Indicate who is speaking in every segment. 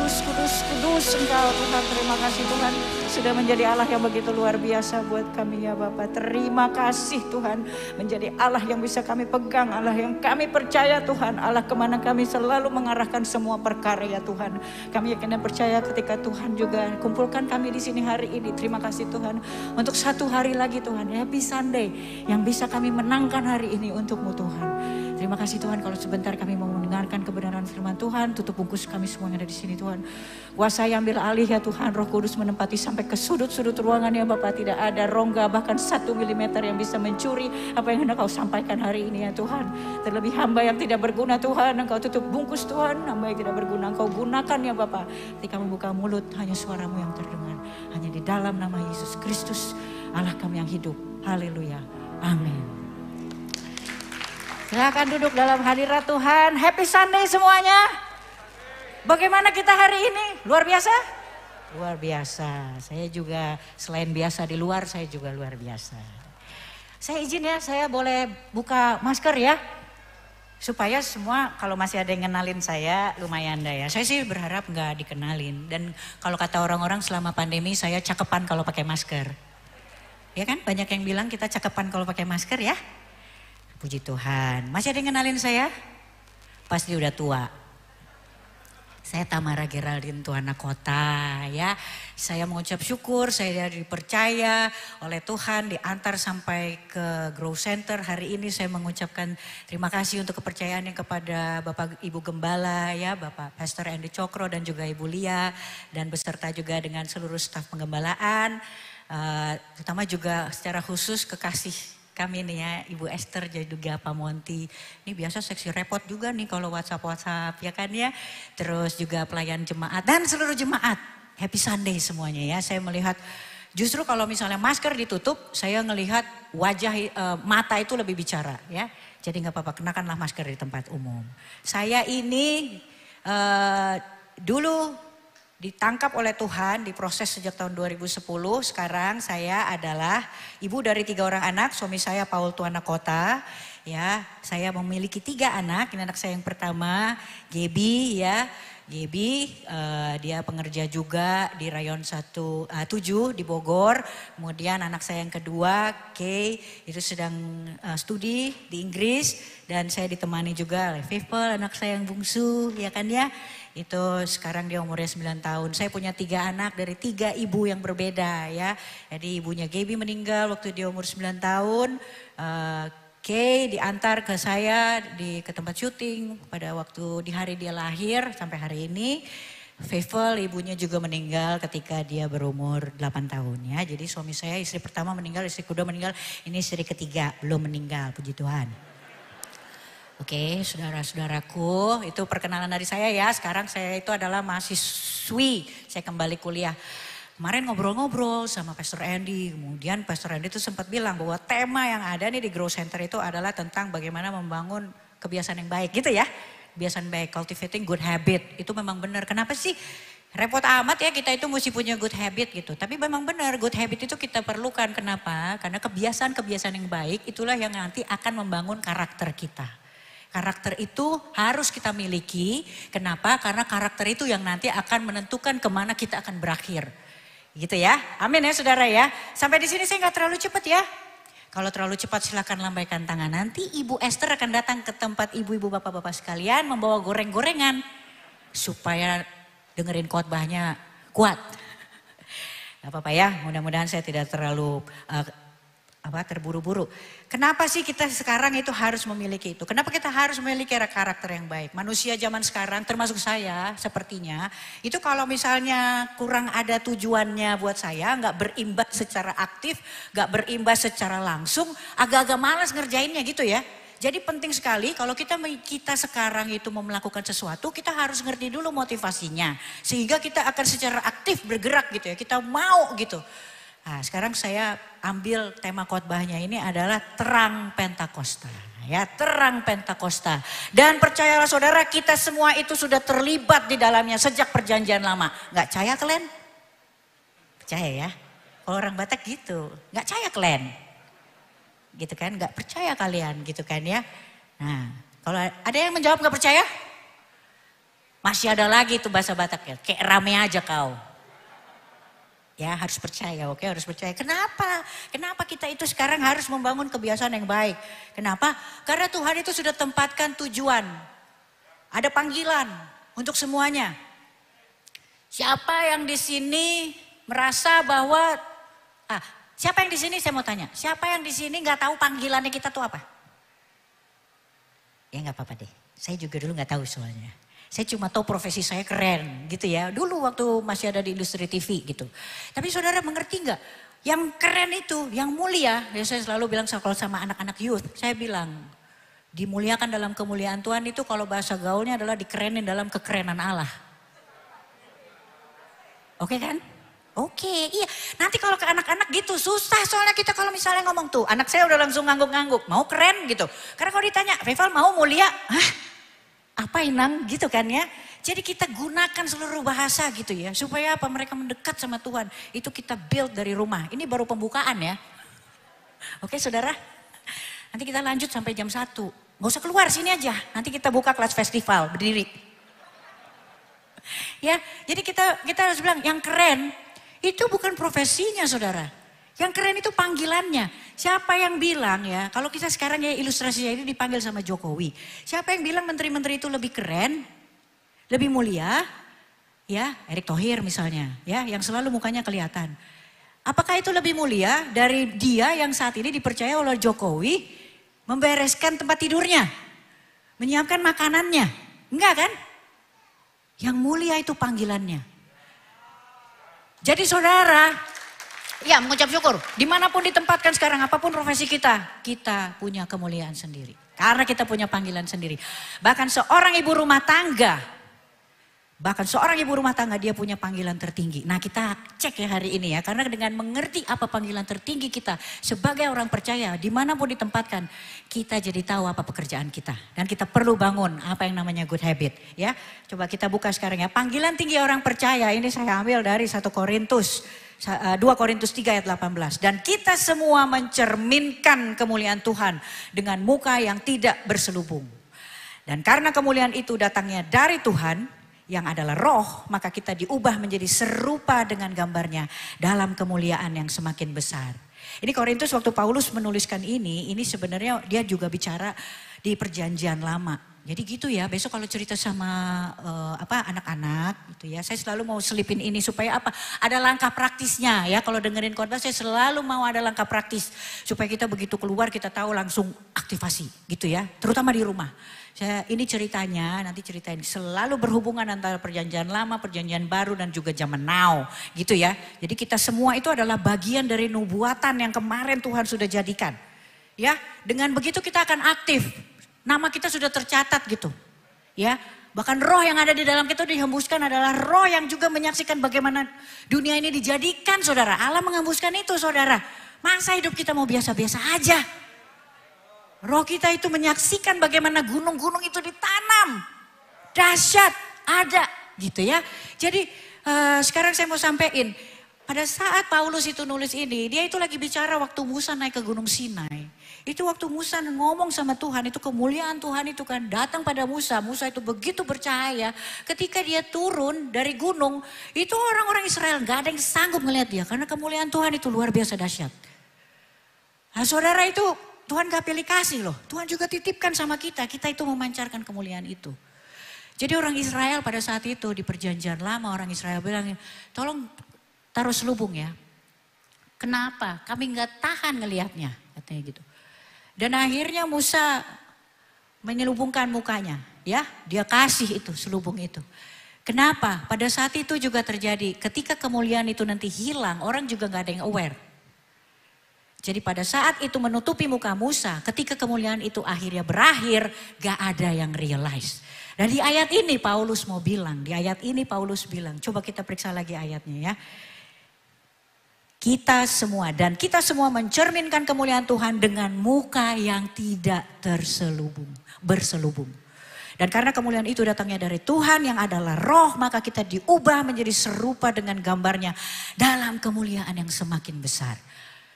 Speaker 1: kudus, kudus, kudus Engkau Tuhan. Terima kasih Tuhan sudah menjadi Allah yang begitu luar biasa buat kami ya Bapak. Terima kasih Tuhan menjadi Allah yang bisa kami pegang, Allah yang kami percaya Tuhan. Allah kemana kami selalu mengarahkan semua perkara ya Tuhan. Kami yakin dan percaya ketika Tuhan juga kumpulkan kami di sini hari ini. Terima kasih Tuhan untuk satu hari lagi Tuhan, Happy Sunday yang bisa kami menangkan hari ini untuk-Mu Tuhan. Terima kasih Tuhan kalau sebentar kami mau mendengarkan kebenaran firman Tuhan. Tutup bungkus kami semua yang ada di sini Tuhan. Kuasa yang ambil alih ya Tuhan. Roh Kudus menempati sampai ke sudut-sudut ruangan ya Bapak. Tidak ada rongga bahkan 1 milimeter yang bisa mencuri apa yang hendak Kau sampaikan hari ini ya Tuhan. Terlebih hamba yang tidak berguna Tuhan. Engkau tutup bungkus Tuhan. Hamba yang tidak berguna Engkau gunakan ya Bapak. Ketika membuka mulut hanya suara-Mu yang terdengar. Hanya di dalam nama Yesus Kristus Allah kami yang hidup. Haleluya. Amin. Silakan duduk dalam hadirat Tuhan. Happy Sunday semuanya. Bagaimana kita hari ini? Luar biasa? Luar biasa. Saya juga selain biasa di luar, saya juga luar biasa. Saya izin ya, saya boleh buka masker ya. Supaya semua kalau masih ada yang kenalin saya lumayan dah ya. Saya sih berharap nggak dikenalin. Dan kalau kata orang-orang selama pandemi saya cakepan kalau pakai masker. Ya kan? Banyak yang bilang kita cakepan kalau pakai masker ya. Puji Tuhan. Masih ada yang kenalin saya? Pasti udah tua. Saya Tamara Geraldine Tuana Kota ya. Saya mengucap syukur saya dipercaya oleh Tuhan diantar sampai ke Grow Center. Hari ini saya mengucapkan terima kasih untuk kepercayaannya kepada Bapak Ibu Gembala ya. Bapak Pastor Andy Cokro dan juga Ibu Lia. Dan beserta juga dengan seluruh staf penggembalaan. Terutama juga secara khusus kekasih kami nih ya, Ibu Esther juga Pak Monty. Ini biasa seksi repot juga nih kalau WhatsApp ya kan ya. Terus juga pelayan jemaat dan seluruh jemaat. Happy Sunday semuanya ya. Saya melihat justru kalau misalnya masker ditutup, saya ngelihat wajah mata itu lebih bicara ya. Jadi nggak apa-apa, kenakanlah masker di tempat umum. Saya ini dulu ditangkap oleh Tuhan, diproses sejak tahun 2010. Sekarang saya adalah ibu dari 3 orang anak. Suami saya Paul Tuana Kota. Ya, saya memiliki 3 anak. Ini anak saya yang pertama, Gebi ya. Gebi dia pengerja juga di Rayon 7 di Bogor. Kemudian anak saya yang kedua, Kay, itu sedang studi di Inggris. Dan saya ditemani juga oleh Fifel, anak saya yang bungsu, ya kan ya. Itu sekarang dia umurnya 9 tahun. Saya punya 3 anak dari 3 ibu yang berbeda ya. Jadi ibunya Gaby meninggal waktu dia umur 9 tahun. Kay diantar ke saya ke tempat syuting pada waktu di hari dia lahir sampai hari ini. Feivel ibunya juga meninggal ketika dia berumur 8 tahun ya. Jadi suami saya istri pertama meninggal, istri kedua meninggal. Ini istri ketiga belum meninggal, puji Tuhan. Oke, saudara-saudaraku, itu perkenalan dari saya ya. Sekarang saya itu adalah mahasiswi, saya kembali kuliah. Kemarin ngobrol-ngobrol sama Pastor Andy, kemudian Pastor Andy itu sempat bilang bahwa tema yang ada nih di Grow Center itu adalah tentang bagaimana membangun kebiasaan yang baik gitu ya. Kebiasaan baik, cultivating good habit, itu memang benar. Kenapa sih repot amat ya kita itu mesti punya good habit gitu. Tapi memang benar, good habit itu kita perlukan. Kenapa? Karena kebiasaan-kebiasaan yang baik itulah yang nanti akan membangun karakter kita. Karakter itu harus kita miliki. Kenapa? Karena karakter itu yang nanti akan menentukan kemana kita akan berakhir. Gitu ya. Amin ya saudara ya. Sampai di sini saya nggak terlalu cepat ya. Kalau terlalu cepat silakan lambaikan tangan. Nanti Ibu Esther akan datang ke tempat ibu-ibu bapak-bapak sekalian membawa goreng-gorengan. Supaya dengerin khotbahnya kuat. Gak apa-apa ya. Mudah-mudahan saya tidak terlalu terburu-buru. Kenapa sih kita sekarang itu harus memiliki itu? Kenapa kita harus memiliki karakter yang baik? Manusia zaman sekarang termasuk saya sepertinya. Itu kalau misalnya kurang ada tujuannya buat saya. Gak berimbas secara aktif. Gak berimbas secara langsung. Agak-agak malas ngerjainnya gitu ya. Jadi penting sekali kalau kita sekarang itu mau melakukan sesuatu. Kita harus ngerti dulu motivasinya. Sehingga kita akan secara aktif bergerak gitu ya. Kita mau gitu. Nah, sekarang saya ambil tema khotbahnya ini adalah terang Pentakosta. Ya, terang Pentakosta. Dan percayalah saudara, kita semua itu sudah terlibat di dalamnya sejak perjanjian lama. Gak percaya kalian? Percaya ya? Kalau orang Batak gitu, gak percaya kalian? Gitu kan, gak percaya kalian gitu kan ya. Nah, kalau ada yang menjawab gak percaya? Masih ada lagi tuh bahasa Bataknya, kayak rame aja kau. Ya harus percaya, oke harus percaya. Kenapa? Kenapa kita itu sekarang harus membangun kebiasaan yang baik? Kenapa? Karena Tuhan itu sudah tempatkan tujuan. Ada panggilan untuk semuanya. Siapa yang di sini merasa bahwa, siapa yang di sini saya mau tanya. Siapa yang di sini nggak tahu panggilannya kita tuh apa? Ya nggak apa-apa deh. Saya juga dulu nggak tahu soalnya. Saya cuma tahu profesi saya keren gitu ya. Dulu waktu masih ada di industri TV gitu. Tapi saudara mengerti nggak? Yang keren itu, yang mulia. Ya saya selalu bilang kalau sama anak-anak youth. Saya bilang dimuliakan dalam kemuliaan Tuhan itu kalau bahasa gaulnya adalah dikerenin dalam kekerenan Allah. Oke kan? Oke, iya. Nanti kalau ke anak-anak gitu susah soalnya kita kalau misalnya ngomong tuh. Anak saya udah langsung ngangguk-ngangguk. Mau keren gitu. Karena kalau ditanya, Reval mau mulia? Hah? Apa Inang gitu kan ya. Jadi kita gunakan seluruh bahasa gitu ya. Supaya apa mereka mendekat sama Tuhan. Itu kita build dari rumah. Ini baru pembukaan ya. Oke saudara. Nanti kita lanjut sampai jam 1. Gak usah keluar sini aja. Nanti kita buka kelas festival berdiri. Ya, jadi kita harus bilang yang keren itu bukan profesinya saudara. Yang keren itu panggilannya. Siapa yang bilang ya, kalau kita sekarang ya ilustrasinya ini dipanggil sama Jokowi. Siapa yang bilang menteri-menteri itu lebih keren, lebih mulia? Ya, Erick Thohir misalnya, ya, yang selalu mukanya kelihatan. Apakah itu lebih mulia dari dia yang saat ini dipercaya oleh Jokowi membereskan tempat tidurnya, menyiapkan makanannya? Enggak kan? Yang mulia itu panggilannya. Jadi saudara, ya mengucap syukur. Dimanapun ditempatkan sekarang, apapun profesi kita punya kemuliaan sendiri. Karena kita punya panggilan sendiri. Bahkan seorang ibu rumah tangga dia punya panggilan tertinggi. Nah kita cek ya hari ini ya. Karena dengan mengerti apa panggilan tertinggi kita sebagai orang percaya, dimanapun ditempatkan, kita jadi tahu apa pekerjaan kita. Dan kita perlu bangun apa yang namanya good habit. Ya, coba kita buka sekarang ya. Panggilan tinggi orang percaya, ini saya ambil dari 2 Korintus 3 ayat 18. Dan kita semua mencerminkan kemuliaan Tuhan dengan muka yang tidak berselubung. Dan karena kemuliaan itu datangnya dari Tuhan yang adalah roh, maka kita diubah menjadi serupa dengan gambarnya dalam kemuliaan yang semakin besar. Ini Korintus waktu Paulus menuliskan ini sebenarnya dia juga bicara di perjanjian lama. Jadi gitu ya, besok kalau cerita sama anak-anak gitu ya, saya selalu mau selipin ini supaya apa? Ada langkah praktisnya ya. Kalau dengerin khotbah saya selalu mau ada langkah praktis supaya kita begitu keluar kita tahu langsung aktivasi gitu ya, terutama di rumah. Ini ceritanya, nanti ceritain selalu berhubungan antara perjanjian lama, perjanjian baru dan juga zaman now gitu ya. Jadi kita semua itu adalah bagian dari nubuatan yang kemarin Tuhan sudah jadikan. Ya, dengan begitu kita akan aktif. Nama kita sudah tercatat gitu. Ya, bahkan roh yang ada di dalam kita dihembuskan adalah roh yang juga menyaksikan bagaimana dunia ini dijadikan saudara. Allah menghembuskan itu saudara. Masa hidup kita mau biasa-biasa aja? Roh kita itu menyaksikan bagaimana gunung-gunung itu ditanam. Dahsyat, ada gitu ya. Jadi sekarang saya mau sampaikan. Pada saat Paulus itu nulis ini, dia itu lagi bicara waktu Musa naik ke Gunung Sinai. Itu waktu Musa ngomong sama Tuhan, itu kemuliaan Tuhan itu kan datang pada Musa. Musa itu begitu bercahaya. Ketika dia turun dari gunung, itu orang-orang Israel gak ada yang sanggup ngelihat dia. Karena kemuliaan Tuhan itu luar biasa dahsyat. Nah saudara itu Tuhan gak pilih kasih loh. Tuhan juga titipkan sama kita itu memancarkan kemuliaan itu. Jadi orang Israel pada saat itu di perjanjian lama orang Israel bilang, tolong taruh selubung ya. Kenapa? Kami gak tahan ngelihatnya, katanya gitu. Dan akhirnya Musa menyelubungkan mukanya, ya, dia kasih itu selubung itu. Kenapa? Pada saat itu juga terjadi, ketika kemuliaan itu nanti hilang, orang juga gak ada yang aware. Jadi pada saat itu menutupi muka Musa, ketika kemuliaan itu akhirnya berakhir, gak ada yang realize. Dan di ayat ini Paulus mau bilang, coba kita periksa lagi ayatnya ya. Kita semua mencerminkan kemuliaan Tuhan dengan muka yang tidak berselubung. Dan karena kemuliaan itu datangnya dari Tuhan yang adalah roh, maka kita diubah menjadi serupa dengan gambarnya dalam kemuliaan yang semakin besar.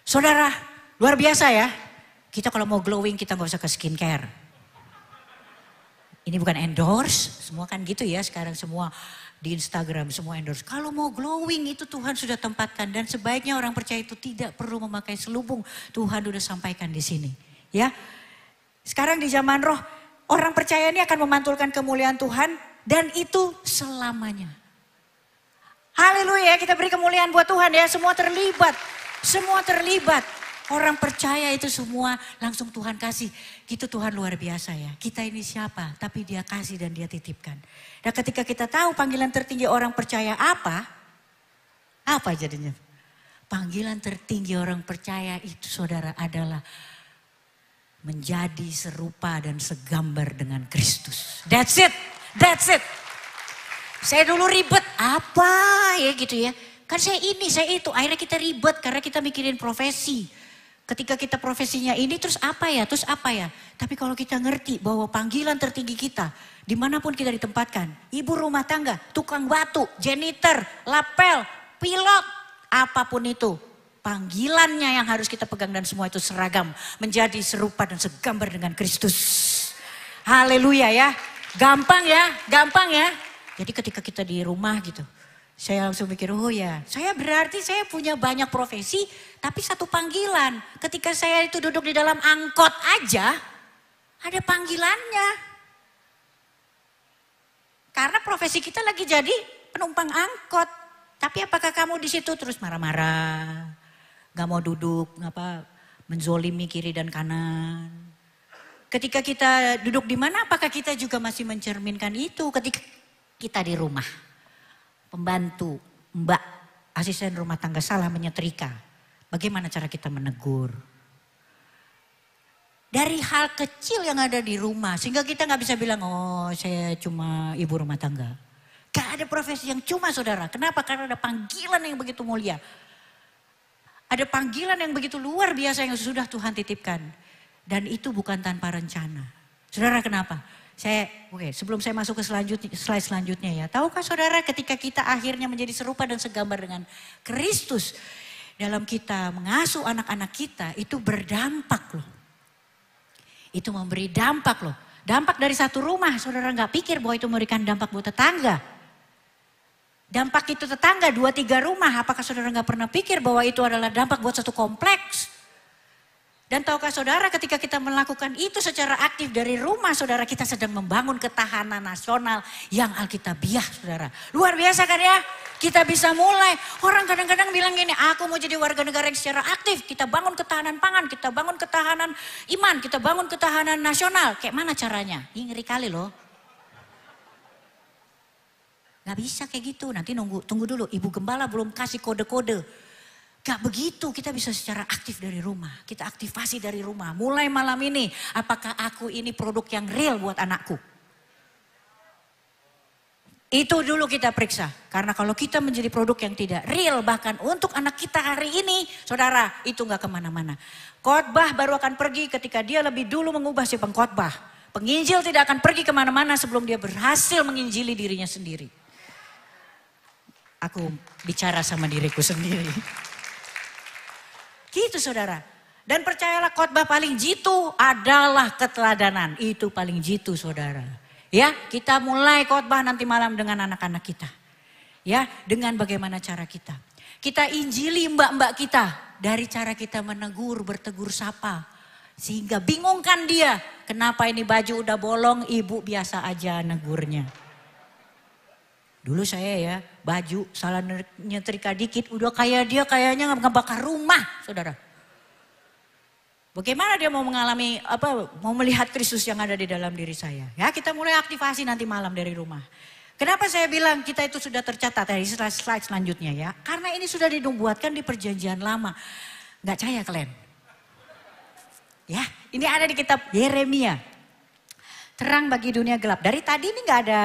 Speaker 1: Saudara, luar biasa ya. Kita kalau mau glowing kita gak usah ke skincare. Ini bukan endorse, semua kan gitu ya sekarang semua di Instagram semua endorse. Kalau mau glowing itu Tuhan sudah tempatkan dan sebaiknya orang percaya itu tidak perlu memakai selubung. Tuhan sudah sampaikan di sini. Ya, sekarang di zaman roh orang percaya ini akan memantulkan kemuliaan Tuhan dan itu selamanya. Haleluya, kita beri kemuliaan buat Tuhan ya, semua terlibat. Semua terlibat. Orang percaya itu semua langsung Tuhan kasih. Gitu Tuhan luar biasa ya. Kita ini siapa? Tapi dia kasih dan dia titipkan. Dan ketika kita tahu panggilan tertinggi orang percaya apa? Apa jadinya? Panggilan tertinggi orang percaya itu saudara adalah menjadi serupa dan segambar dengan Kristus. That's it. That's it. Saya dulu ribet. Apa ya gitu ya. Kan saya ini, saya itu. Akhirnya kita ribet karena kita mikirin profesi. Ketika kita profesinya ini terus apa ya, terus apa ya. Tapi kalau kita ngerti bahwa panggilan tertinggi kita, dimanapun kita ditempatkan. Ibu rumah tangga, tukang batu, janitor, lapel, pilot, apapun itu. Panggilannya yang harus kita pegang dan semua itu seragam. Menjadi serupa dan segambar dengan Kristus. Haleluya ya. Gampang ya, gampang ya. Jadi ketika kita di rumah gitu. Saya langsung mikir, oh ya, saya berarti saya punya banyak profesi, tapi satu panggilan. Ketika saya itu duduk di dalam angkot aja, ada panggilannya. Karena profesi kita lagi jadi penumpang angkot. Tapi apakah kamu di situ terus marah-marah, gak mau duduk, menzolimi kiri dan kanan. Ketika kita duduk di mana, apakah kita juga masih mencerminkan itu ketika kita di rumah? Pembantu, mbak, asisten rumah tangga salah menyetrika. Bagaimana cara kita menegur? Dari hal kecil yang ada di rumah. Sehingga kita gak bisa bilang, oh saya cuma ibu rumah tangga. Gak ada profesi yang cuma saudara. Kenapa? Karena ada panggilan yang begitu mulia. Ada panggilan yang begitu luar biasa yang sudah Tuhan titipkan. Dan itu bukan tanpa rencana. Saudara kenapa? Sebelum saya masuk ke slide selanjutnya ya. Tahukah saudara ketika kita akhirnya menjadi serupa dan segambar dengan Kristus. Dalam kita mengasuh anak-anak kita itu berdampak loh. Itu memberi dampak loh. Dampak dari satu rumah saudara gak pikir bahwa itu memberikan dampak buat tetangga. Dampak itu tetangga 2-3 rumah. Apakah saudara gak pernah pikir bahwa itu adalah dampak buat satu kompleks. Dan tahukah saudara ketika kita melakukan itu secara aktif dari rumah saudara kita sedang membangun ketahanan nasional yang alkitabiah saudara. Luar biasa kan ya? Kita bisa mulai. Orang kadang-kadang bilang gini, aku mau jadi warga negara yang secara aktif. Kita bangun ketahanan pangan, kita bangun ketahanan iman, kita bangun ketahanan nasional. Kayak mana caranya? Ini ngeri kali loh. Gak bisa kayak gitu, nanti tunggu dulu. Ibu Gembala belum kasih kode-kode. Gak begitu, kita bisa secara aktif dari rumah. Kita aktivasi dari rumah. Mulai malam ini, apakah aku ini produk yang real buat anakku? Itu dulu kita periksa. Karena kalau kita menjadi produk yang tidak real, bahkan untuk anak kita hari ini, saudara, itu gak kemana-mana. Khotbah baru akan pergi ketika dia lebih dulu mengubah si pengkhotbah. Penginjil tidak akan pergi kemana-mana sebelum dia berhasil menginjili dirinya sendiri. Aku bicara sama diriku sendiri. Gitu saudara. Dan percayalah khotbah paling jitu adalah keteladanan. Itu paling jitu saudara. Ya, kita mulai khotbah nanti malam dengan anak-anak kita. Ya, dengan bagaimana cara kita. Kita injili mbak-mbak kita. Dari cara kita menegur, bertegur sapa. Sehingga bingungkan dia. Kenapa ini baju udah bolong, ibu biasa aja negurnya. Dulu saya ya, baju salah nyetrika dikit, udah kayak dia kayaknya ngebakar rumah, saudara. Bagaimana dia mau mengalami, mau melihat Kristus yang ada di dalam diri saya. Ya, kita mulai aktivasi nanti malam dari rumah. Kenapa saya bilang kita itu sudah tercatat dari slide selanjutnya ya. Karena ini sudah dinubuatkan di perjanjian lama. Gak percaya kalian? Ya, ini ada di kitab Yeremia. Terang bagi dunia gelap. Dari tadi ini gak ada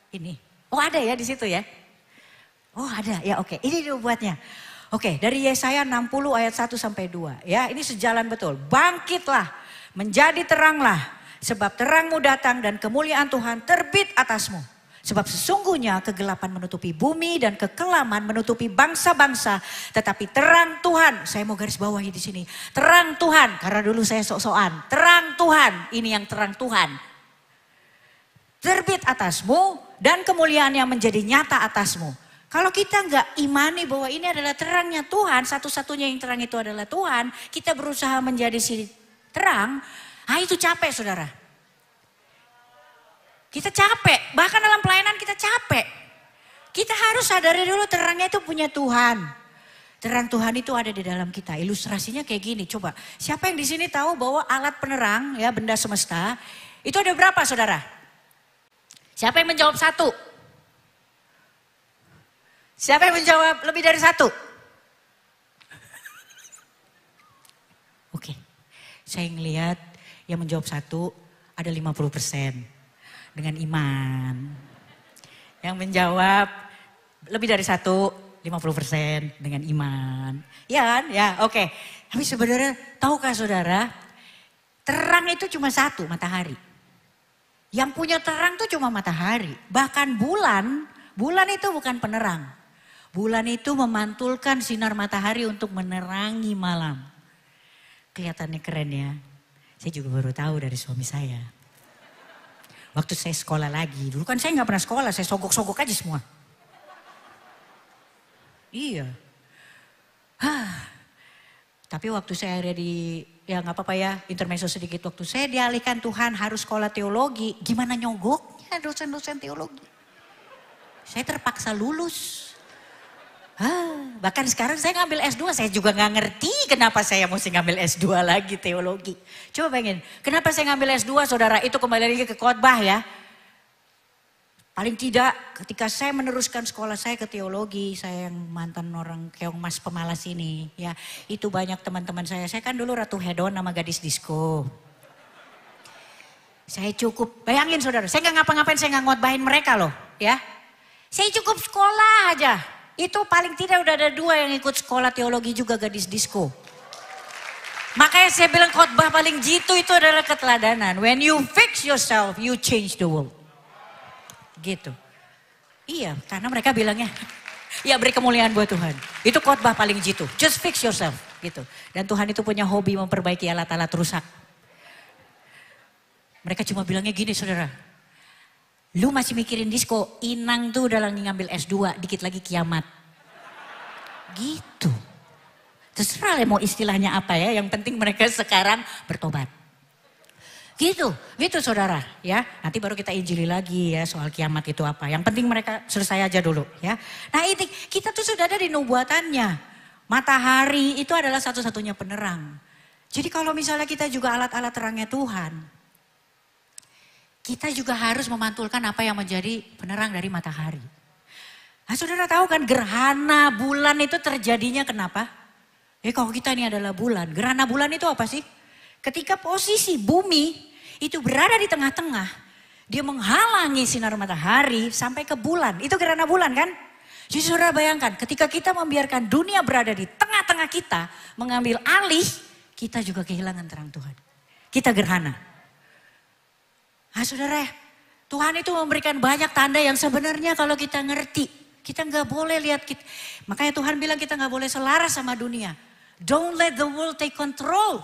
Speaker 1: ini. Oh ada ya di situ ya. Oh ada ya oke. Ini dibuatnya. Oke dari Yesaya 60 ayat 1 sampai 2. Ya ini sejalan betul. Bangkitlah menjadi teranglah. Sebab terangmu datang dan kemuliaan Tuhan terbit atasmu. Sebab sesungguhnya kegelapan menutupi bumi dan kekelaman menutupi bangsa-bangsa. Tetapi terang Tuhan, saya mau garis bawahi di sini. Terang Tuhan, karena dulu saya sok-sokan. Terang Tuhan, ini yang terang Tuhan. terbit atasmu dan kemuliaannya menjadi nyata atasmu. Kalau kita nggak imani bahwa ini adalah terangnya Tuhan, satu-satunya yang terang itu adalah Tuhan, kita berusaha menjadi si terang, itu capek saudara. Kita capek, bahkan dalam pelayanan kita capek. Kita harus sadari dulu terangnya itu punya Tuhan. Terang Tuhan itu ada di dalam kita. Ilustrasinya kayak gini, coba. Siapa yang di sini tahu bahwa alat penerang, ya benda semesta, itu ada berapa saudara? Siapa yang menjawab satu? Siapa yang menjawab lebih dari satu? Oke, saya ngelihat yang menjawab satu ada 50% dengan iman. Yang menjawab lebih dari satu, 50% dengan iman. Ya kan? Ya, oke. Tapi sebenarnya tahukah saudara, terang itu cuma satu, matahari. Yang punya terang itu cuma matahari. Bahkan bulan itu bukan penerang. Bulan itu memantulkan sinar matahari untuk menerangi malam. Kelihatannya keren ya. Saya juga baru tahu dari suami saya. Waktu saya sekolah lagi, dulu kan saya nggak pernah sekolah, saya sogok-sogok aja semua. Iya. Tapi waktu saya ada di, ya nggak apa-apa ya, intermezzo sedikit. Waktu saya dialihkan Tuhan harus sekolah teologi, gimana nyogoknya dosen-dosen teologi. Saya terpaksa lulus. Bahkan sekarang saya ngambil S2, saya juga nggak ngerti kenapa saya mesti ngambil S2 lagi teologi. Coba bayangin, kenapa saya ngambil S2 saudara, itu kembali lagi ke khotbah ya. Paling tidak ketika saya meneruskan sekolah saya ke teologi, saya yang mantan orang keong mas pemalas ini ya. Itu banyak teman-teman saya kan dulu Ratu Hedon nama gadis disco. Saya cukup, bayangin saudara, saya nggak ngapa-ngapain, saya nggak ngotbahin mereka loh ya. Saya cukup sekolah aja. Itu paling tidak udah ada 2 yang ikut sekolah teologi juga gadis disco. Makanya saya bilang khotbah paling jitu itu adalah keteladanan. When you fix yourself, you change the world. Gitu. Iya, karena mereka bilangnya, ya beri kemuliaan buat Tuhan. Itu khotbah paling jitu. Just fix yourself. Gitu. Dan Tuhan itu punya hobi memperbaiki alat-alat rusak. Mereka cuma bilangnya gini saudara. Lu masih mikirin disco, Inang tuh udah lagi ngambil S2, dikit lagi kiamat. Gitu. Terserah mau istilahnya apa ya, yang penting mereka sekarang bertobat. Gitu saudara ya. Nanti baru kita injili lagi ya soal kiamat itu apa. Yang penting mereka selesai aja dulu ya. Nah ini kita tuh sudah ada di nubuatannya. Matahari itu adalah satu-satunya penerang. Jadi kalau misalnya kita juga alat-alat terangnya Tuhan. Kita juga harus memantulkan apa yang menjadi penerang dari matahari. Nah saudara tahu kan gerhana bulan itu terjadinya kenapa? Kalau kita ini adalah bulan. Gerhana bulan itu apa sih? Ketika posisi bumi itu berada di tengah-tengah. Dia menghalangi sinar matahari sampai ke bulan. Itu gerhana bulan kan? Jadi saudara bayangkan ketika kita membiarkan dunia berada di tengah-tengah kita. Mengambil alih, kita juga kehilangan terang Tuhan. Kita gerhana. Nah saudara, Tuhan itu memberikan banyak tanda yang sebenarnya kalau kita ngerti. Kita nggak boleh lihat, makanya Tuhan bilang kita nggak boleh selaras sama dunia. Don't let the world take control.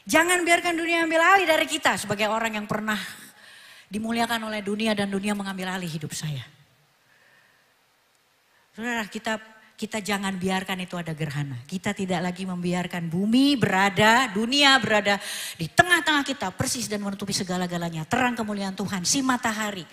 Speaker 1: Jangan biarkan dunia ambil alih dari kita sebagai orang yang pernah dimuliakan oleh dunia dan dunia mengambil alih hidup saya. Saudara, kita jangan biarkan itu ada gerhana. Kita tidak lagi membiarkan bumi berada, dunia berada di tengah-tengah kita persis dan menutupi segala-galanya. Terang kemuliaan Tuhan, si matahari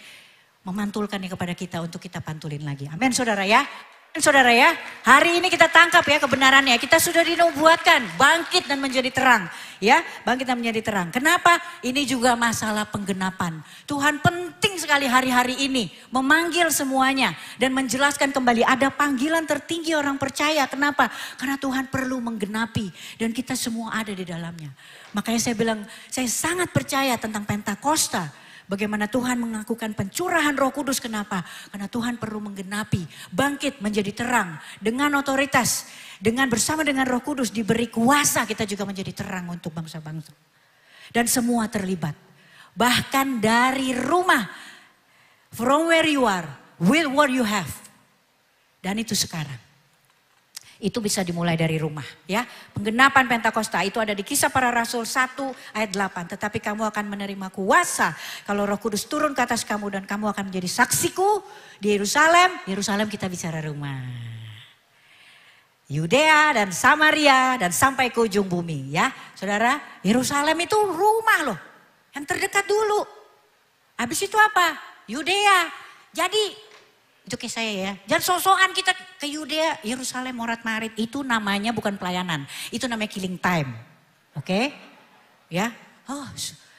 Speaker 1: memantulkannya kepada kita untuk kita pantulin lagi. Amin saudara ya. Saudara ya, hari ini kita tangkap ya kebenarannya. Kita sudah dinubuatkan bangkit dan menjadi terang. Ya, bangkit dan menjadi terang. Kenapa? Ini juga masalah penggenapan. Tuhan penting sekali hari-hari ini memanggil semuanya dan menjelaskan kembali ada panggilan tertinggi orang percaya. Kenapa? Karena Tuhan perlu menggenapi dan kita semua ada di dalamnya. Makanya saya bilang, saya sangat percaya tentang Pentakosta. Bagaimana Tuhan mengakukan pencurahan Roh Kudus, kenapa? Karena Tuhan perlu menggenapi, bangkit menjadi terang dengan otoritas, dengan bersama dengan Roh Kudus diberi kuasa kita juga menjadi terang untuk bangsa-bangsa. Dan semua terlibat. Bahkan dari rumah, from where you are, with what you have. Dan itu sekarang. Itu bisa dimulai dari rumah ya. Penggenapan Pentakosta itu ada di Kisah Para Rasul 1 ayat 8. Tetapi kamu akan menerima kuasa kalau Roh Kudus turun ke atas kamu dan kamu akan menjadi saksiku di Yerusalem. Yerusalem kita bicara rumah. Yudea dan Samaria dan sampai ke ujung bumi ya. Saudara, Yerusalem itu rumah loh. Yang terdekat dulu. Habis itu apa? Yudea. Jadi itu kayak saya ya. Jangan sosokan kita ke Yudea, Yerusalem, morat marit. Itu namanya bukan pelayanan. Itu namanya killing time. Oke? Ya. Oh,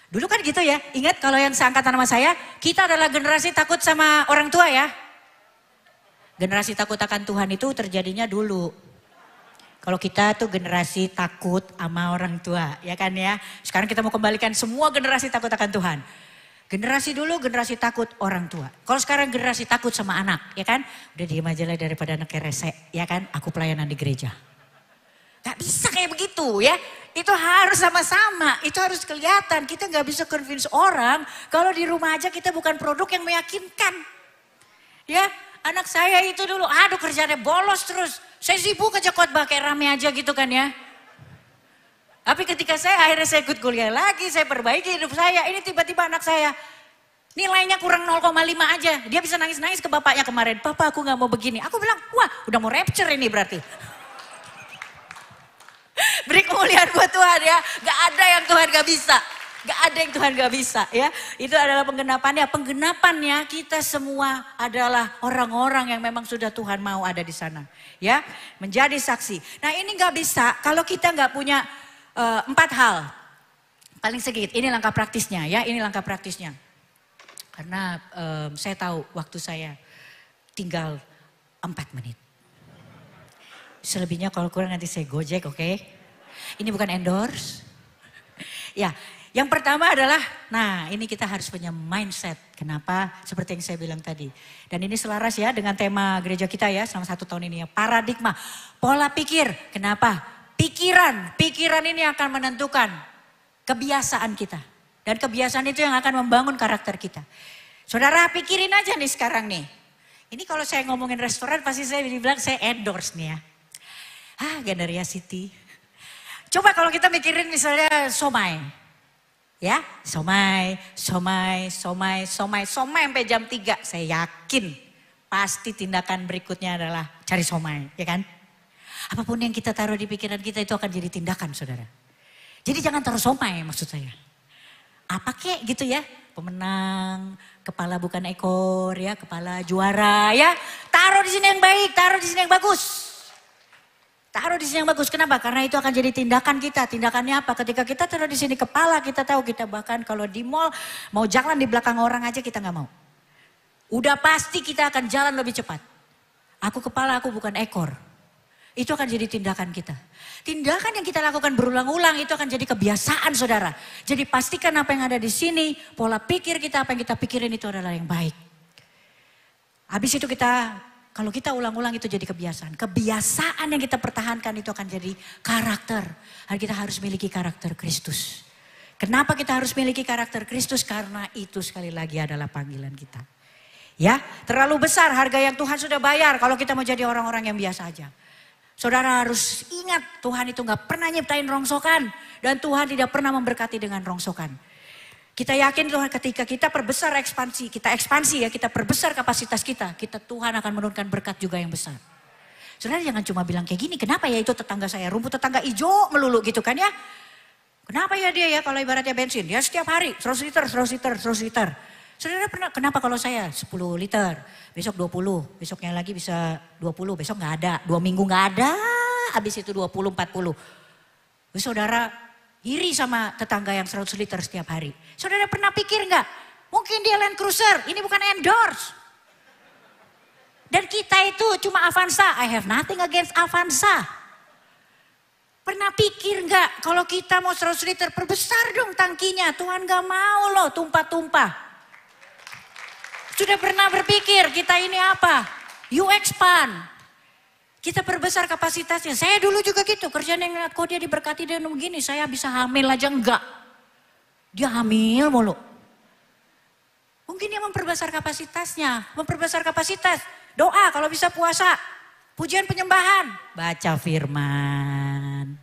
Speaker 1: dulu kan gitu ya. Ingat kalau yang seangkatan sama saya, kita adalah generasi takut sama orang tua ya. Generasi takut akan Tuhan itu terjadinya dulu. Kalau kita tuh generasi takut sama orang tua, ya kan ya. Sekarang kita mau kembalikan semua generasi takut akan Tuhan. Generasi dulu generasi takut orang tua. Kalau sekarang generasi takut sama anak, ya kan? Udah diem aja lah daripada anaknya rese, ya kan? Aku pelayanan di gereja. Gak bisa kayak begitu ya. Itu harus sama-sama, itu harus kelihatan. Kita gak bisa convince orang kalau di rumah aja kita bukan produk yang meyakinkan. Ya, anak saya itu dulu, aduh kerjaannya bolos terus. Saya sibuk aja khotbah kayak rame aja gitu kan ya. Tapi ketika akhirnya saya ikut kuliah lagi, saya perbaiki hidup saya. Ini tiba-tiba anak saya nilainya kurang 0,5 aja. Dia bisa nangis-nangis ke bapaknya kemarin. Papa aku gak mau begini. Aku bilang, wah udah mau rapture ini berarti. Beri kemuliaan buat Tuhan ya. Gak ada yang Tuhan gak bisa. Gak ada yang Tuhan gak bisa ya. Itu adalah penggenapannya. Penggenapannya kita semua adalah orang-orang yang memang sudah Tuhan mau ada di sana. Ya, menjadi saksi. Nah ini gak bisa kalau kita gak punya 4 hal. Paling sedikit, ini langkah praktisnya ya, ini langkah praktisnya. Karena saya tahu waktu saya tinggal 4 menit. Selebihnya kalau kurang nanti saya gojek, oke? Ini bukan endorse. Ya, yang pertama adalah, nah ini kita harus punya mindset. Kenapa? Seperti yang saya bilang tadi. Dan ini selaras ya dengan tema gereja kita ya selama 1 tahun ini ya. Paradigma, pola pikir. Kenapa? Pikiran ini akan menentukan kebiasaan kita. Dan kebiasaan itu yang akan membangun karakter kita. Saudara pikirin aja nih sekarang nih. Ini kalau saya ngomongin restoran pasti saya bilang saya endorse nih ya. Gandaria City. Coba kalau kita mikirin misalnya somai. Ya, somai sampai jam 3. Saya yakin pasti tindakan berikutnya adalah cari somai, ya kan? Apapun yang kita taruh di pikiran kita itu akan jadi tindakan, saudara. Jadi jangan taruh somai maksud saya. Apa kek gitu ya, pemenang, kepala bukan ekor ya, kepala juara ya. Taruh di sini yang baik, taruh di sini yang bagus. Taruh di sini yang bagus, kenapa? Karena itu akan jadi tindakan kita. Tindakannya apa? Ketika kita taruh di sini kepala, kita tahu kita bahkan kalau di mall mau jalan di belakang orang aja kita gak mau. Udah pasti kita akan jalan lebih cepat. Aku kepala, aku bukan ekor. Itu akan jadi tindakan kita. Tindakan yang kita lakukan berulang-ulang itu akan jadi kebiasaan saudara. Jadi pastikan apa yang ada di sini, pola pikir kita, apa yang kita pikirin itu adalah yang baik. Habis itu kalau kita ulang-ulang itu jadi kebiasaan. Kebiasaan yang kita pertahankan itu akan jadi karakter. Dan kita harus miliki karakter Kristus. Kenapa kita harus miliki karakter Kristus? Karena itu sekali lagi adalah panggilan kita. Ya, terlalu besar harga yang Tuhan sudah bayar kalau kita mau jadi orang-orang yang biasa aja. Saudara harus ingat Tuhan itu gak pernah nyiptain rongsokan. Dan Tuhan tidak pernah memberkati dengan rongsokan. Kita yakin Tuhan ketika kita perbesar ekspansi, kita perbesar kapasitas kita. Tuhan akan menurunkan berkat juga yang besar. Saudara jangan cuma bilang kayak gini, kenapa ya itu tetangga saya, rumput tetangga hijau melulu gitu kan ya. Kenapa ya dia ya kalau ibaratnya bensin, ya setiap hari 100 liter. Saudara pernah, kenapa kalau saya 10 liter, besok 20, besoknya lagi bisa 20, besok gak ada, 2 minggu gak ada, habis itu 20, 40. Terus saudara iri sama tetangga yang 100 liter setiap hari. Saudara pernah pikir gak, mungkin dia Land Cruiser, ini bukan endorse. Dan kita itu cuma Avanza, I have nothing against Avanza. Pernah pikir gak, kalau kita mau 100 liter, perbesar dong tangkinya, Tuhan gak mau loh tumpah-tumpah. Sudah pernah berpikir kita ini apa? You expand. Kita perbesar kapasitasnya. Saya dulu juga gitu. Kerjaan yang kok dia diberkati dengan begini. Saya bisa hamil aja enggak. Dia hamil mulu. Mungkin dia memperbesar kapasitasnya. Memperbesar kapasitas. Doa kalau bisa puasa. Pujian penyembahan, baca firman.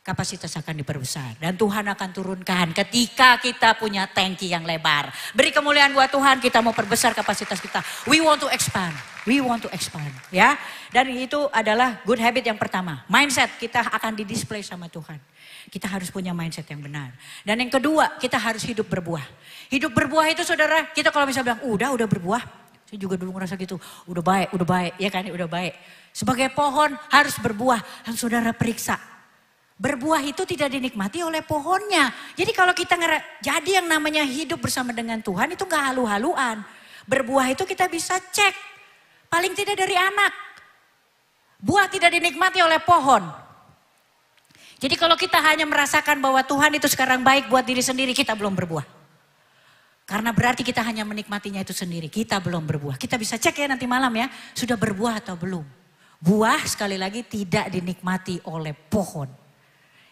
Speaker 1: Kapasitas akan diperbesar dan Tuhan akan turunkan ketika kita punya tangki yang lebar. Beri kemuliaan buat Tuhan, kita mau perbesar kapasitas kita. We want to expand. We want to expand, ya. Dan itu adalah good habit yang pertama. Mindset kita akan didisplay sama Tuhan. Kita harus punya mindset yang benar. Dan yang kedua, kita harus hidup berbuah. Hidup berbuah itu saudara, kita kalau misalnya bilang udah berbuah. Saya juga dulu ngerasa gitu, udah baik, ya kan, udah baik. Sebagai pohon harus berbuah, dan saudara periksa. Berbuah itu tidak dinikmati oleh pohonnya. Jadi kalau kita jadi yang namanya hidup bersama dengan Tuhan itu gak halu-haluan. Berbuah itu kita bisa cek, paling tidak dari anak. Buah tidak dinikmati oleh pohon. Jadi kalau kita hanya merasakan bahwa Tuhan itu sekarang baik buat diri sendiri, kita belum berbuah. Karena berarti kita hanya menikmatinya itu sendiri, kita belum berbuah. Kita bisa cek ya nanti malam ya, sudah berbuah atau belum. Buah sekali lagi tidak dinikmati oleh pohon.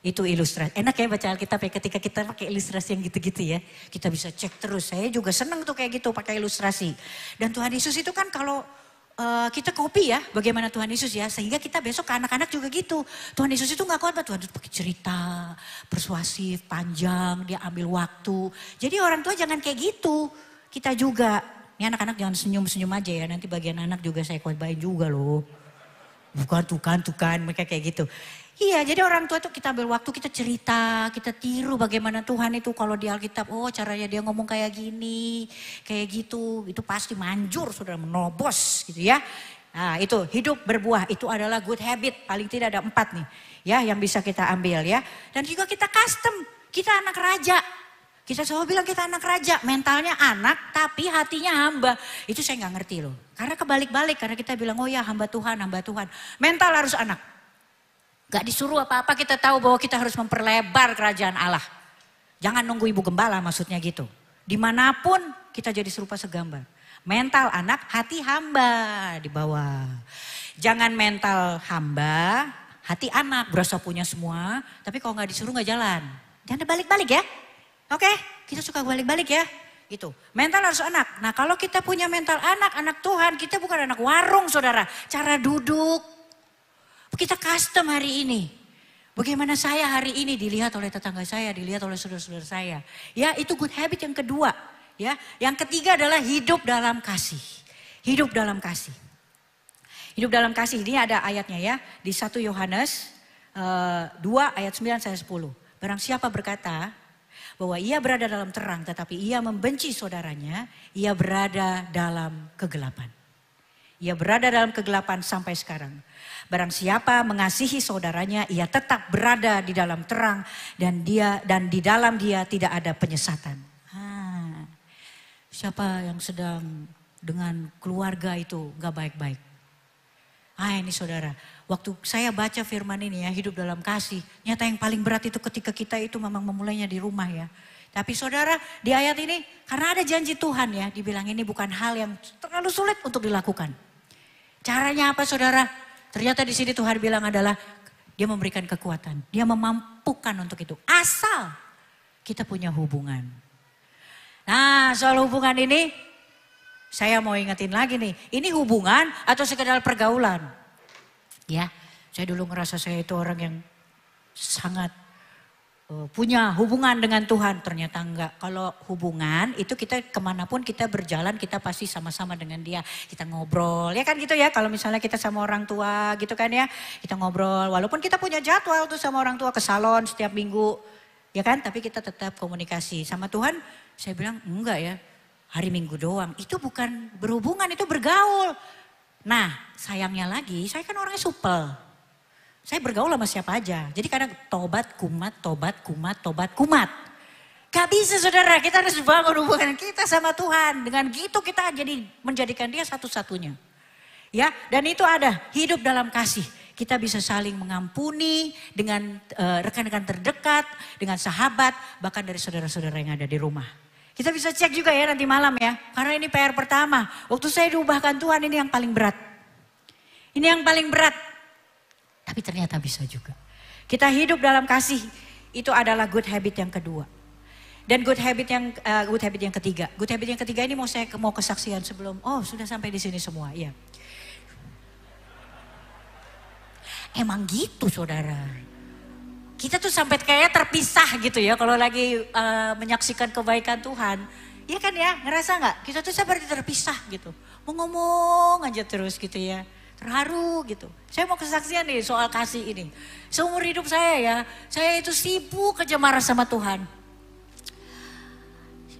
Speaker 1: Itu ilustrasi. Enak ya baca Alkitab ya ketika kita pakai ilustrasi yang gitu-gitu ya. Kita bisa cek terus. Saya juga senang tuh kayak gitu pakai ilustrasi. Dan Tuhan Yesus itu kan kalau kita copy ya bagaimana Tuhan Yesus ya. Sehingga kita besok ke anak-anak juga gitu. Tuhan Yesus itu gak khotbah. Tuhan Yesus pakai cerita, persuasif, panjang, dia ambil waktu. Jadi orang tua jangan kayak gitu. Kita juga. Ini anak-anak jangan senyum-senyum aja ya. Nanti bagian anak juga saya khotbahin juga loh. Bukan, mereka kayak gitu. Iya, jadi orang tua itu kita ambil waktu, kita cerita, kita tiru bagaimana Tuhan itu kalau di Alkitab, oh caranya dia ngomong kayak gini, kayak gitu, itu pasti manjur, saudara, menobos gitu ya. Nah itu hidup berbuah, itu adalah good habit, paling tidak ada 4 nih ya yang bisa kita ambil ya. Dan juga kita custom, kita anak raja. Kita selalu bilang kita anak raja, mentalnya anak tapi hatinya hamba. Itu saya gak ngerti loh, karena kebalik-balik, karena kita bilang oh ya hamba Tuhan. Mental harus anak. Gak disuruh apa-apa, kita tahu bahwa kita harus memperlebar kerajaan Allah. Jangan nunggu ibu gembala maksudnya gitu. Dimanapun kita jadi serupa segambar. Mental anak, hati hamba di bawah. Jangan mental hamba, hati anak, berasa punya semua. Tapi kalau gak disuruh gak jalan. Jangan balik-balik ya. Oke, kita suka balik-balik ya. Gitu. Mental harus anak. Nah kalau kita punya mental anak Tuhan, kita bukan anak warung saudara. Cara duduk. Kita custom hari ini. Bagaimana saya hari ini dilihat oleh tetangga saya, dilihat oleh saudara-saudara saya. Ya, itu good habit yang kedua, ya. Yang ketiga adalah hidup dalam kasih. Hidup dalam kasih. Hidup dalam kasih ini ada ayatnya ya, di 1 Yohanes 2 ayat 9 sampai 10. Barang siapa berkata bahwa ia berada dalam terang tetapi ia membenci saudaranya, ia berada dalam kegelapan. Ia berada dalam kegelapan sampai sekarang. Barang siapa mengasihi saudaranya, ia tetap berada di dalam terang dan di dalam dia tidak ada penyesatan. Siapa yang sedang dengan keluarga itu gak baik-baik? Ini saudara, waktu saya baca firman ini ya, hidup dalam kasih, nyata yang paling berat itu ketika kita itu memang memulainya di rumah ya. Tapi saudara, di ayat ini karena ada janji Tuhan ya, dibilang ini bukan hal yang terlalu sulit untuk dilakukan. Caranya apa saudara? Ternyata di sini Tuhan bilang adalah dia memberikan kekuatan. Dia memampukan untuk itu. Asal kita punya hubungan. Nah soal hubungan ini saya mau ingetin lagi nih. Ini hubungan atau sekedar pergaulan? Ya, saya dulu ngerasa saya itu orang yang sangat punya hubungan dengan Tuhan, ternyata enggak. Kalau hubungan itu kita kemanapun kita berjalan kita pasti sama-sama dengan dia. Kita ngobrol ya kan gitu ya, kalau misalnya kita sama orang tua gitu kan ya. Kita ngobrol walaupun kita punya jadwal tuh sama orang tua ke salon setiap minggu. Ya kan, tapi kita tetap komunikasi. Sama Tuhan saya bilang enggak ya, hari Minggu doang. Itu bukan berhubungan, itu bergaul. Nah sayangnya lagi saya kan orangnya supel. Saya bergaul sama siapa aja. Jadi kadang tobat kumat. Gak bisa saudara, kita harus bangun hubungan kita sama Tuhan. Dengan gitu kita jadi menjadikan dia satu-satunya. Ya, dan itu ada hidup dalam kasih. Kita bisa saling mengampuni dengan rekan-rekan terdekat, dengan sahabat, bahkan dari saudara-saudara yang ada di rumah. Kita bisa cek juga ya nanti malam ya. Karena ini PR pertama. Waktu saya diubahkan Tuhan ini yang paling berat. Ini yang paling berat. Tapi ternyata bisa juga. Kita hidup dalam kasih itu adalah good habit yang kedua. Dan good habit yang ketiga. Good habit yang ketiga ini mau kesaksian sebelum. Oh sudah sampai di sini semua. Iya. Emang gitu saudara. Kita tuh sampai kayak terpisah gitu ya kalau lagi menyaksikan kebaikan Tuhan. Iya kan ya, ngerasa gak? Kita tuh seperti terpisah gitu. Mau ngomong aja terus gitu ya. Terharu gitu. Saya mau kesaksian nih soal kasih ini. Seumur hidup saya ya, saya itu sibuk aja marah sama Tuhan.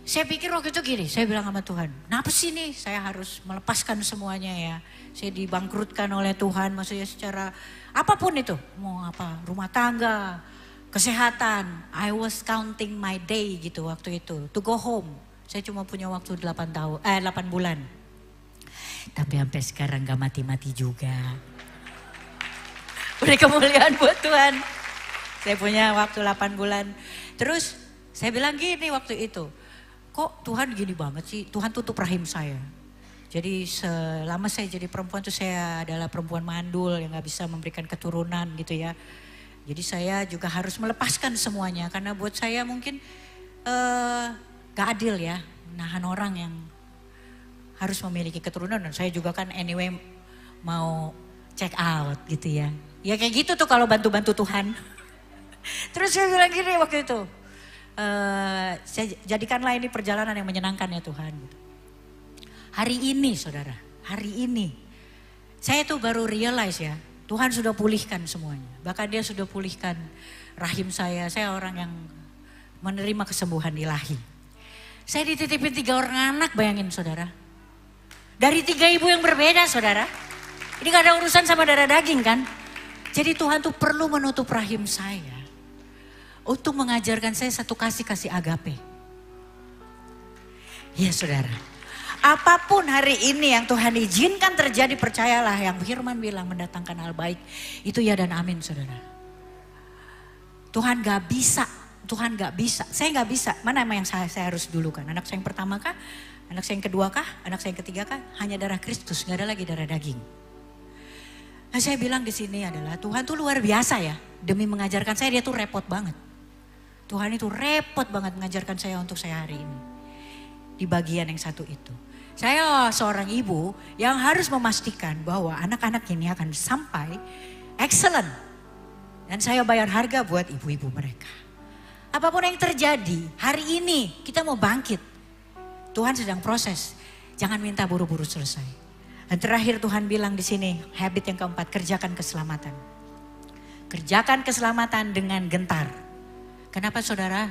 Speaker 1: Saya pikir waktu itu gini, saya bilang sama Tuhan, kenapa sih nih saya harus melepaskan semuanya ya. Saya dibangkrutkan oleh Tuhan, maksudnya secara apapun itu. Mau apa, rumah tangga, kesehatan. I was counting my day gitu waktu itu, to go home. Saya cuma punya waktu 8 bulan. Tapi sampai sekarang gak mati-mati juga. Udah kemuliaan buat Tuhan. Saya punya waktu 8 bulan. Terus saya bilang gini waktu itu. Kok Tuhan gini banget sih? Tuhan tutup rahim saya. Jadi selama saya jadi perempuan tuh saya adalah perempuan mandul yang gak bisa memberikan keturunan gitu ya. Jadi saya juga harus melepaskan semuanya. Karena buat saya mungkin gak adil ya. Menahan orang yang harus memiliki keturunan. Dan saya juga kan anyway mau check out gitu ya. Ya kayak gitu tuh kalau bantu-bantu Tuhan. Terus saya bilang gini waktu itu. Saya jadikanlah ini perjalanan yang menyenangkan ya Tuhan. Hari ini saudara, hari ini. Saya tuh baru realize ya, Tuhan sudah pulihkan semuanya. Bahkan dia sudah pulihkan rahim saya. Saya orang yang menerima kesembuhan ilahi. Saya dititipin 3 orang anak, bayangin saudara. Dari 3 ibu yang berbeda saudara. Ini gak ada urusan sama darah daging kan. Jadi Tuhan tuh perlu menutup rahim saya. Untuk mengajarkan saya satu kasih agape. Ya saudara. Apapun hari ini yang Tuhan izinkan terjadi, percayalah yang firman bilang mendatangkan hal baik. Itu ya dan amin saudara. Tuhan gak bisa. Tuhan gak bisa. Saya gak bisa. Mana yang saya harus dulukan? Anak saya yang pertama kah? Anak saya yang kedua kah? Anak saya yang ketiga kah? Hanya darah Kristus. Gak ada lagi darah daging. Nah saya bilang di sini adalah Tuhan tuh luar biasa ya. Demi mengajarkan saya dia tuh repot banget. Tuhan itu repot banget mengajarkan saya untuk saya hari ini. Di bagian yang satu itu. Saya seorang ibu yang harus memastikan bahwa anak-anak ini akan sampai excellent. Dan saya bayar harga buat ibu-ibu mereka. Apapun yang terjadi, hari ini kita mau bangkit. Tuhan sedang proses. Jangan minta buru-buru selesai. Dan terakhir Tuhan bilang di sini, habit yang keempat, kerjakan keselamatan. Kerjakan keselamatan dengan gentar. Kenapa saudara?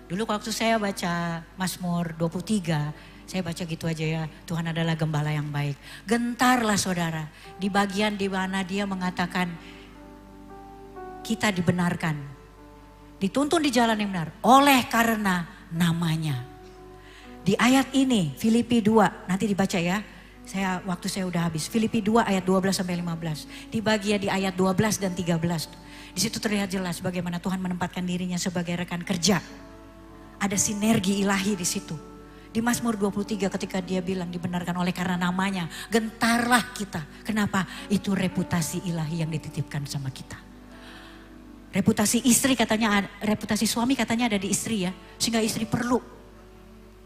Speaker 1: Dulu waktu saya baca Mazmur 23, saya baca gitu aja ya. Tuhan adalah gembala yang baik. Gentarlah saudara. Di bagian di mana dia mengatakan kita dibenarkan. Dituntun di jalan yang benar. Oleh karena namanya. Di ayat ini Filipi 2, nanti dibaca ya. Waktu saya udah habis. Filipi 2 ayat 12 sampai 15. Di bagian di ayat 12 dan 13. Di situ terlihat jelas bagaimana Tuhan menempatkan dirinya sebagai rekan kerja. Ada sinergi ilahi di situ. Di Mazmur 23 ketika dia bilang dibenarkan oleh karena namanya. Gentarlah kita. Kenapa? Itu reputasi ilahi yang dititipkan sama kita. Reputasi istri katanya, reputasi suami katanya ada di istri ya. Sehingga istri perlu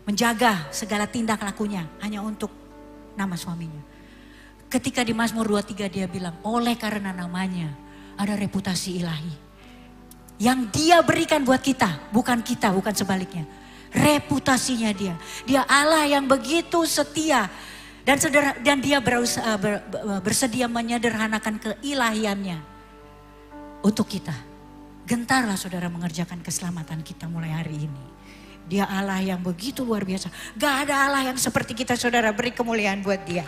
Speaker 1: menjaga segala tindak lakunya hanya untuk nama suaminya. Ketika di Mazmur 23 dia bilang oleh karena namanya. Ada reputasi ilahi. Yang dia berikan buat kita. Bukan sebaliknya. Reputasinya dia. Dia Allah yang begitu setia. Dan dia bersedia menyederhanakan keilahiannya. Untuk kita. Gentarlah saudara mengerjakan keselamatan kita mulai hari ini. Dia Allah yang begitu luar biasa. Gak ada Allah yang seperti kita saudara, beri kemuliaan buat dia.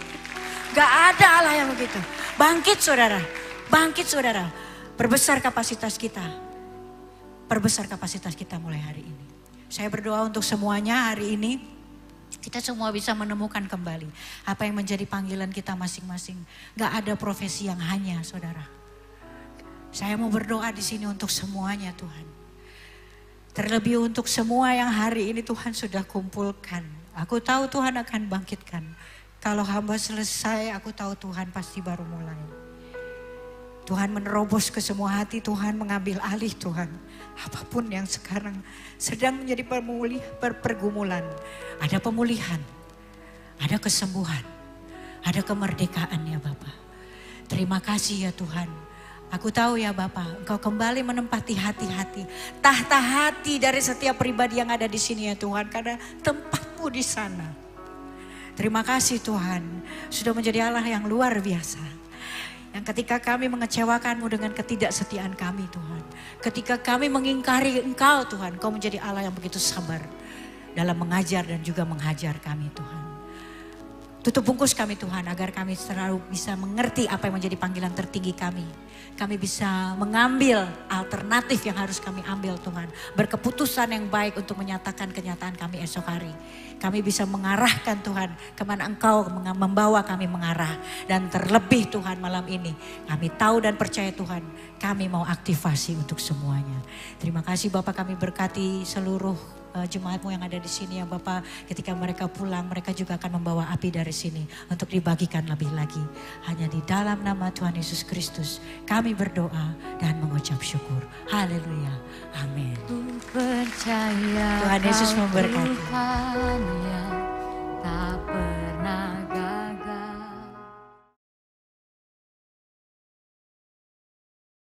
Speaker 1: Gak ada Allah yang begitu. Bangkit saudara. Bangkit saudara, perbesar kapasitas kita. Perbesar kapasitas kita mulai hari ini. Saya berdoa untuk semuanya hari ini. Kita semua bisa menemukan kembali apa yang menjadi panggilan kita masing-masing. Gak ada profesi yang hanya saudara. Saya mau berdoa di sini untuk semuanya Tuhan. Terlebih untuk semua yang hari ini Tuhan sudah kumpulkan. Aku tahu Tuhan akan bangkitkan. Kalau hamba selesai, aku tahu Tuhan pasti baru mulai. Tuhan menerobos ke semua hati, Tuhan mengambil alih Tuhan. Apapun yang sekarang sedang menjadi pergumulan. Ada pemulihan, ada kesembuhan, ada kemerdekaan ya Bapa. Terima kasih ya Tuhan. Aku tahu ya Bapak, Engkau kembali menempati hati-hati, tahta hati dari setiap pribadi yang ada di sini ya Tuhan, karena tempatmu di sana. Terima kasih Tuhan, sudah menjadi Allah yang luar biasa. Yang ketika kami mengecewakanmu dengan ketidaksetiaan kami Tuhan, ketika kami mengingkari Engkau Tuhan, Engkau menjadi Allah yang begitu sabar dalam mengajar dan juga menghajar kami Tuhan. Tutup bungkus kami Tuhan, agar kami selalu bisa mengerti apa yang menjadi panggilan tertinggi kami. Kami bisa mengambil alternatif yang harus kami ambil Tuhan. Berkeputusan yang baik untuk menyatakan kenyataan kami esok hari. Kami bisa mengarahkan Tuhan kemana Engkau membawa kami mengarah. Dan terlebih Tuhan malam ini kami tahu dan percaya Tuhan, kami mau aktivasi untuk semuanya. Terima kasih Bapak, kami berkati seluruh jemaatmu yang ada di sini ya Bapak, ketika mereka pulang mereka juga akan membawa api dari sini untuk dibagikan lebih lagi. Hanya di dalam nama Tuhan Yesus Kristus kami berdoa dan mengucap syukur. Haleluya. Amin. Tuhan Yesus memberkati.